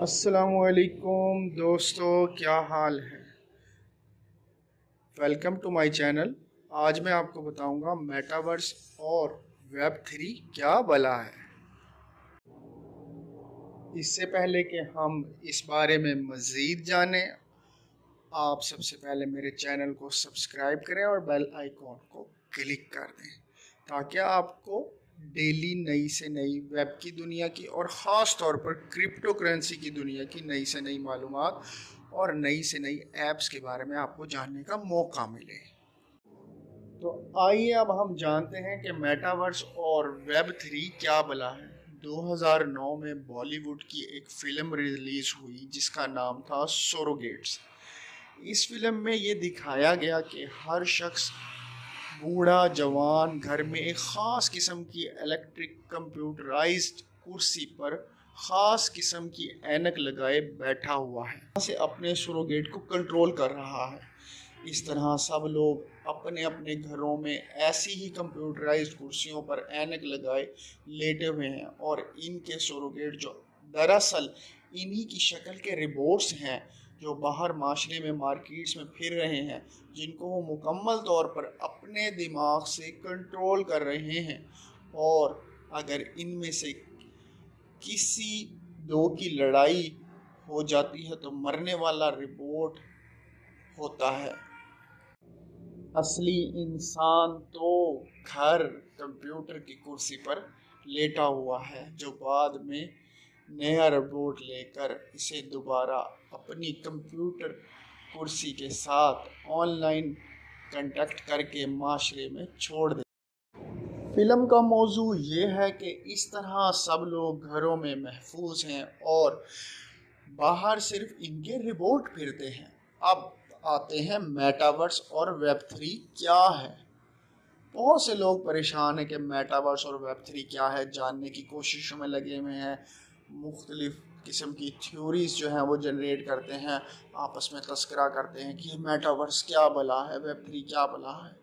السلام علیکم دوستو، کیا حال ہے؟ Welcome to my channel. آج میں آپ کو بتاؤں گا میٹاورس اور ویب 3 کیا بلا ہے۔ اس سے پہلے کہ ہم اس بارے میں مزید جانیں، آپ سب سے پہلے میرے چینل کو سبسکرائب کریں اور بیل آئیکن کو کلک کر دیں تاکہ آپ کو ڈیلی نئی سے نئی ویب کی دنیا کی اور خاص طور پر کرپٹو کرنسی کی دنیا کی نئی سے نئی معلومات اور نئی سے نئی ایپس کے بارے میں آپ کو جاننے کا موقع ملے۔ تو آئیے اب ہم جانتے ہیں کہ میٹاورس اور ویب 3 کیا بلا ہے۔ 2009 میں بالی ووڈ کی ایک فلم ریلیز ہوئی جس کا نام تھا سوروگیٹس۔ اس فلم میں یہ دکھایا گیا کہ ہر شخص، بوڑھا جوان، گھر میں ایک خاص قسم کی الیکٹرک کمپیوٹرائزڈ کرسی پر خاص قسم کی اینک لگائے بیٹھا ہوا ہے سے اپنے سوروگیٹ کو کنٹرول کر رہا ہے۔ اس طرح سب لوگ اپنے اپنے گھروں میں ایسی ہی کمپیوٹرائزڈ کرسیوں پر اینک لگائے لیٹے ہوئے ہیں، اور ان کے سوروگیٹ جو دراصل انہی کی شکل کے روبوٹس ہیں جو باہر معاشرے میں مارکیٹس میں پھر رہے ہیں، جن کو وہ مکمل طور پر اپنے دماغ سے کنٹرول کر رہے ہیں، اور اگر ان میں سے کسی دو کی لڑائی ہو جاتی ہے تو مرنے والا روبوٹ ہوتا ہے۔ اصلی انسان تو گھر کمپیوٹر کی کرسی پر لیٹا ہوا ہے، جو بعد میں نیا روبوٹ لے کر اسے دوبارہ اپنی کمپیوٹر کرسی کے ساتھ آن لائن کنیکٹ کر کے معاشرے میں چھوڑ دے۔ فلم کا موضوع یہ ہے کہ اس طرح سب لوگ گھروں میں محفوظ ہیں اور باہر صرف ان کے روبوٹ پھرتے ہیں۔ اب آتے ہیں میٹاورس اور ویب 3 کیا ہے۔ بہت سے لوگ پریشان ہیں کہ میٹاورس اور ویب 3 کیا ہے، جاننے کی کوششوں میں لگے ہوئے ہیں، مختلف قسم کی تھیوریز جو ہیں وہ جنریٹ کرتے ہیں، آپس میں تذکرہ کرتے ہیں کہ میٹاورس کیا بلا ہے، ویب 3 کیا بلا ہے۔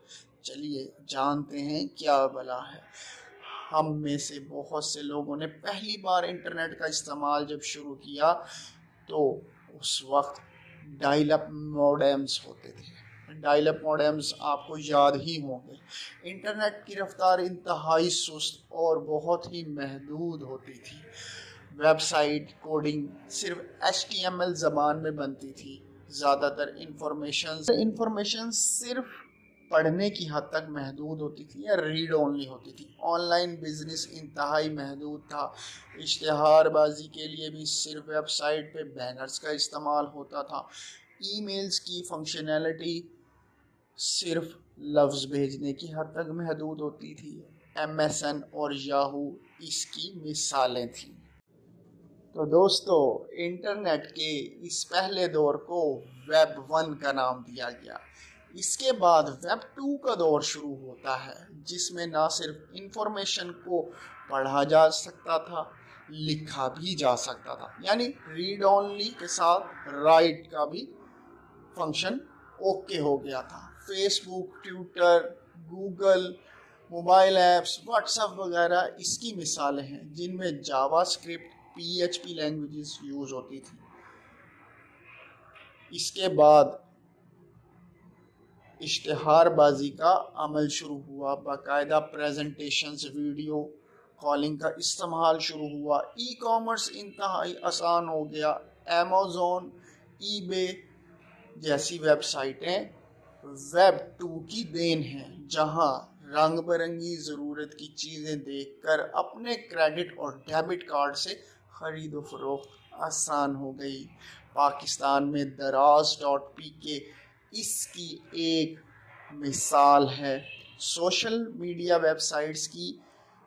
چلیے جانتے ہیں کیا بلا ہے۔ ہم میں سے بہت سے لوگوں نے پہلی بار انٹرنیٹ کا استعمال جب شروع کیا تو اس وقت ڈائل اپ موڈیمز ہوتے تھے۔ ڈائل اپ موڈیمز آپ کو یاد ہی ہوں گے۔ انٹرنیٹ کی رفتار انتہائی سست اور بہت ہی محدود ہوتی تھی۔ ویب سائٹ کوڈنگ صرف HTML زبان میں بنتی تھی۔ زیادہ تر انفارمیشن صرف پڑھنے کی حد تک محدود ہوتی تھی یا ریڈ اونلی ہوتی تھی۔ آن لائن بزنس انتہائی محدود تھا۔ اشتہار بازی کے لیے بھی صرف ویب سائٹ پہ بینرز کا استعمال ہوتا تھا۔ ای میلز کی فنکشنالٹی صرف لفظ بھیجنے کی حد تک محدود ہوتی تھی۔ MSN اور یاہو اس کی مثالیں تھیں۔ تو دوستو، انٹرنیٹ کے اس پہلے دور کو ویب 1 کا نام دیا گیا۔ اس کے بعد ویب 2 کا دور شروع ہوتا ہے، جس میں نہ صرف انفارمیشن کو پڑھا جا سکتا تھا، لکھا بھی جا سکتا تھا، یعنی ریڈ اونلی کے ساتھ رائٹ کا بھی فنکشن اوکے ہو گیا تھا۔ Facebook, Twitter, Google, mobile apps, WhatsApp وغیرہ اس کی مثالیں ہیں، جن میں JavaScript, PHP languages use ہوتی تھی۔ اس کے بعد اشتہار بازی کا عمل شروع ہوا، باقاعدہ پریزنٹیشنز، ویڈیو کالنگ کا استعمال شروع ہوا، ای کامرس انتہائی آسان ہو گیا۔ Amazon، eBay جیسی ویب سائٹیں ویب 2 کی دین ہیں، جہاں رنگ برنگی ضرورت کی چیزیں دیکھ کر اپنے کریڈٹ اور ڈیبٹ کارڈ سے خرید و فروخت آسان ہو گئی۔ پاکستان میں دراز.pk اس کی ایک مثال ہے۔ سوشل میڈیا ویب سائٹس کی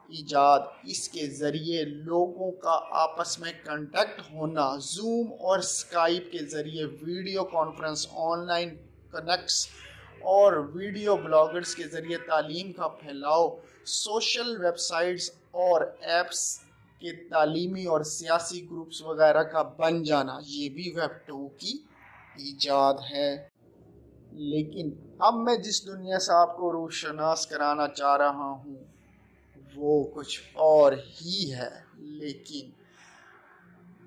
ایجاد، اس کے ذریعے لوگوں کا آپس میں کنٹیکٹ ہونا، زوم اور اسکائپ کے ذریعے video conference, on line connects اور ویڈیو بلاگرز کے ذریعے تعلیم کا پھیلاؤ، سوشل ویب سائٹس اور ایپس کے تعلیمی اور سیاسی گروپس وغیرہ کا بن جانا، یہ بھی ویب 2 کی ایجاد ہے۔ لیکن اب میں جس دنیا سے آپ کو روشناس کرانا چاہ رہا ہوں وہ کچھ اور ہی ہے، لیکن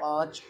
5